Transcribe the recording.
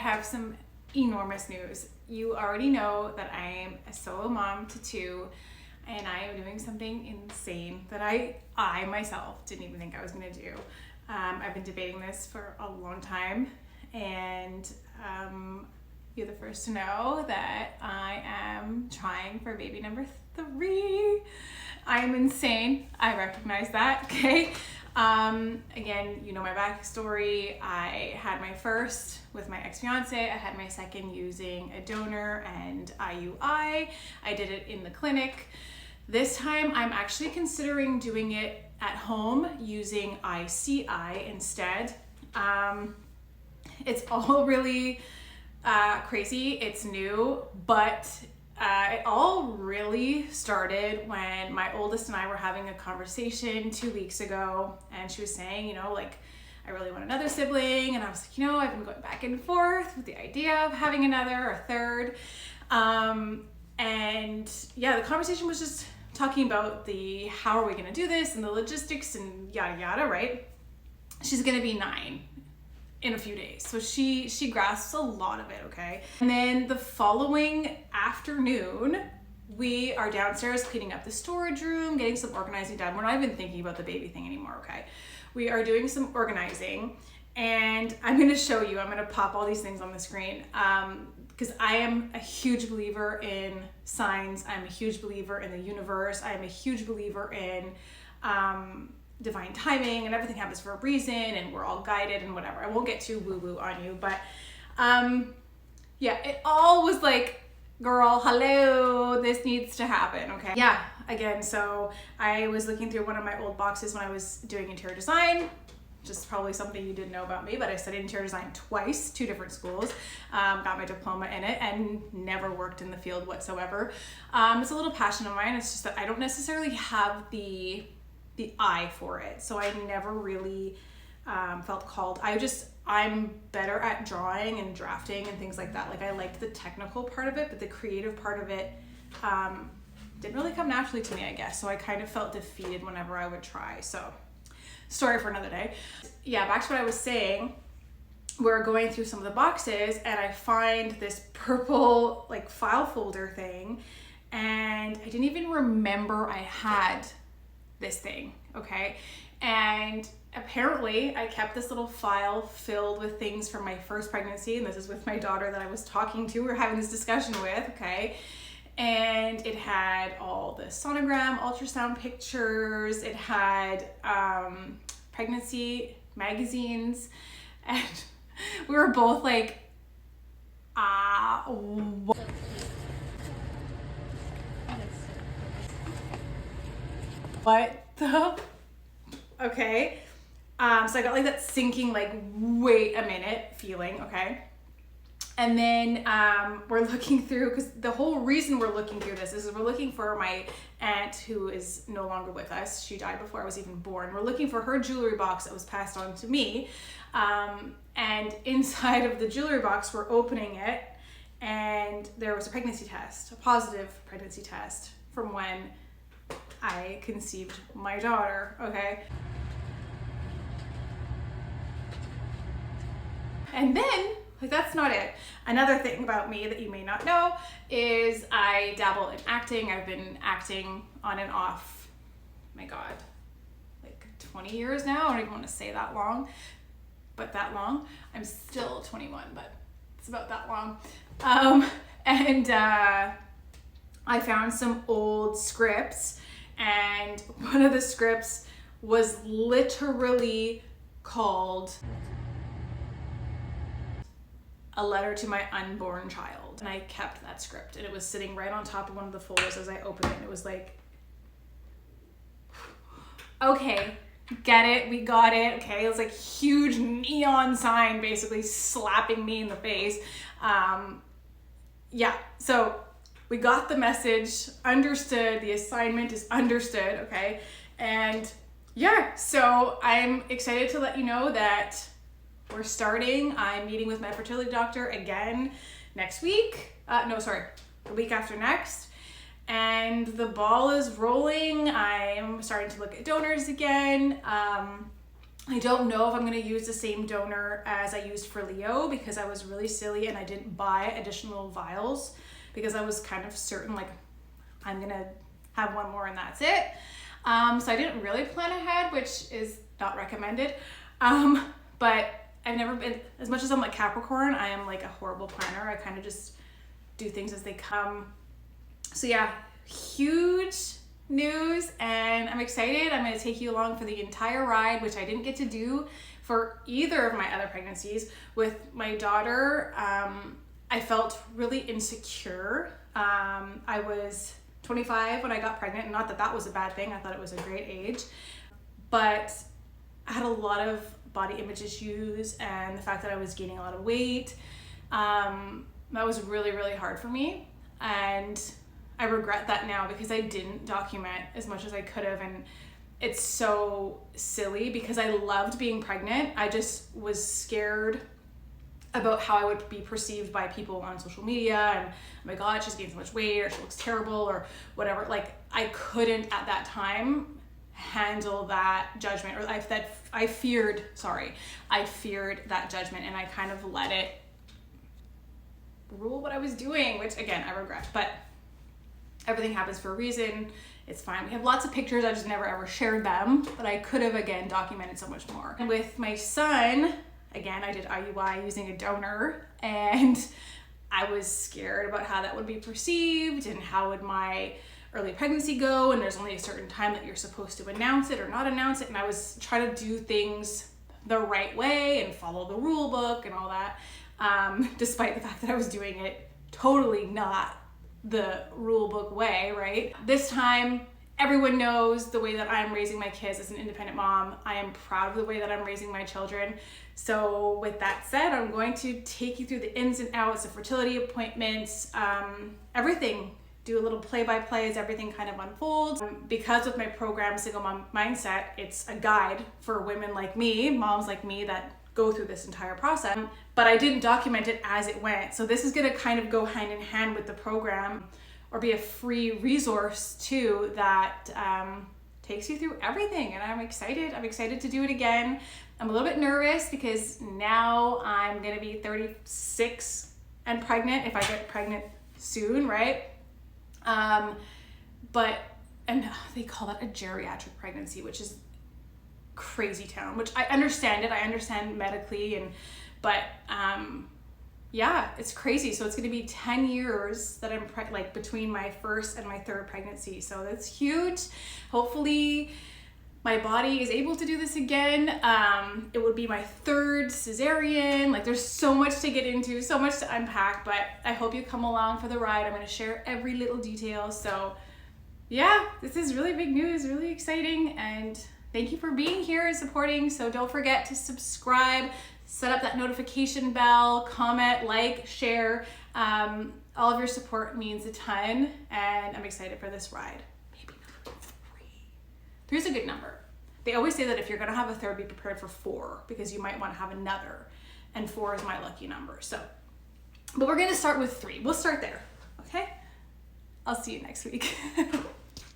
have some enormous news. You already know that I am a solo mom to two, and I am doing something insane that I myself didn't even think I was going to do. I've been debating this for a long time, and you're the first to know that I am trying for baby number 3. I am insane. I recognize that, okay? Again, you know my backstory. I had my first with my ex-fiance. I had my second using a donor and IUI. I did it in the clinic. This time I'm actually considering doing it at home using ICI instead. It's all really crazy. It's new, but it all really started when my oldest and I were having a conversation 2 weeks ago, and she was saying, you know, like, I really want another sibling, and I was like, you know, I've been going back and forth with the idea of having another or third, and yeah, the conversation was just talking about the how are we going to do this and the logistics and yada yada, right? She's going to be 9 in a few days, so she grasps a lot of it, okay? And then the following afternoon, we are downstairs cleaning up the storage room, getting some organizing done. We're not even thinking about the baby thing anymore, okay? We are doing some organizing, and I'm going to show you. I'm going to pop all these things on the screen because I am a huge believer in signs. I'm a huge believer in the universe. I'm a huge believer in divine timing, and everything happens for a reason, and we're all guided and whatever. I won't get too woo-woo on you, but yeah, it all was like, girl, hello, this needs to happen, okay? Yeah, again, so I was looking through one of my old boxes when I was doing interior design, just probably something you didn't know about me, but I studied interior design twice, 2 different schools, got my diploma in it, and never worked in the field whatsoever. It's a little passion of mine. It's just that I don't necessarily have the eye for it, so I never really felt called. I'm better at drawing and drafting and things like that. Like, I liked the technical part of it, but the creative part of it didn't really come naturally to me, I guess. So I kind of felt defeated whenever I would try. So, story for another day. Yeah, back to what I was saying. We're going through some of the boxes, and I find this purple like file folder thing, and I didn't even remember I had this thing, okay? And apparently I kept this little file filled with things from my first pregnancy, and this is with my daughter that I was talking to, or having this discussion with, okay? And it had all the sonogram, ultrasound pictures, it had pregnancy magazines, and we were both like, what the, okay? So I got like that sinking, like, wait a minute feeling, okay? And then we're looking through, because the whole reason we're looking through this is we're looking for my aunt who is no longer with us. She died before I was even born. We're looking for her jewelry box that was passed on to me. And inside of the jewelry box, we're opening it, and there was a pregnancy test, a positive pregnancy test from when I conceived my daughter, okay? And then, like, that's not it. Another thing about me that you may not know is I dabble in acting. I've been acting on and off, my God, like 20 years now. I don't even want to say that long, but that long. I'm still 21, but it's about that long. I found some old scripts, and one of the scripts was literally called A Letter to My Unborn Child. And I kept that script, and it was sitting right on top of one of the folders as I opened it, and it was like, okay, get it, we got it, okay? It was like huge neon sign basically slapping me in the face. Yeah, so we got the message, understood, the assignment is understood, okay? And yeah, so I'm excited to let you know that we're starting. I'm meeting with my fertility doctor again next week. The week after next. And the ball is rolling. I'm starting to look at donors again. I don't know if I'm going to use the same donor as I used for Leo, because I was really silly and I didn't buy additional vials because I was kind of certain like I'm going to have one more and that's it. So I didn't really plan ahead, which is not recommended. But I've never been, as much as I'm like Capricorn, I am like a horrible planner. I kind of just do things as they come. So yeah, huge news, and I'm excited. I'm going to take you along for the entire ride, which I didn't get to do for either of my other pregnancies. With my daughter, I felt really insecure. I was 25 when I got pregnant, and not that that was a bad thing. I thought it was a great age, but I had a lot of body image issues, and the fact that I was gaining a lot of weight, that was really, really hard for me. And I regret that now because I didn't document as much as I could have. And it's so silly because I loved being pregnant. I just was scared about how I would be perceived by people on social media, and oh my God, she's gained so much weight, or she looks terrible, or whatever. Like, I couldn't at that time handle that judgment, or I feared that judgment, and I kind of let it rule what I was doing, which again, I regret, but everything happens for a reason. It's fine. We have lots of pictures. I just never ever shared them, but I could have, again, documented so much more. And with my son, again, I did IUI using a donor, and I was scared about how that would be perceived and how would my early pregnancy go, and there's only a certain time that you're supposed to announce it or not announce it, and I was trying to do things the right way and follow the rule book and all that, despite the fact that I was doing it totally not the rule book way, right? This time, everyone knows the way that I'm raising my kids as an independent mom. I am proud of the way that I'm raising my children. So with that said, I'm going to take you through the ins and outs of fertility appointments, everything. Do a little play-by-play as everything kind of unfolds. Because with my program, Single Mom Mindset, it's a guide for women like me, moms like me, that go through this entire process, but I didn't document it as it went. So this is gonna kind of go hand in hand with the program, or be a free resource too that takes you through everything. And I'm excited to do it again. I'm a little bit nervous because now I'm gonna be 36 and pregnant, if I get pregnant soon, right? And they call that a geriatric pregnancy, which is crazy town, which I understand medically, but yeah, it's crazy. So it's going to be 10 years that I'm between my first and my third pregnancy. So that's huge. Hopefully my body is able to do this again. It would be my third cesarean. Like, there's so much to get into, so much to unpack, but I hope you come along for the ride. I'm going to share every little detail. So yeah, this is really big news, really exciting. And thank you for being here and supporting. So don't forget to subscribe, set up that notification bell, comment, like, share. All of your support means a ton, and I'm excited for this ride. Maybe number 3. 3 is a good number. They always say that if you're gonna have a third, be prepared for 4, because you might want to have another, and 4 is my lucky number. So, but we're gonna start with 3. We'll start there, okay? I'll see you next week.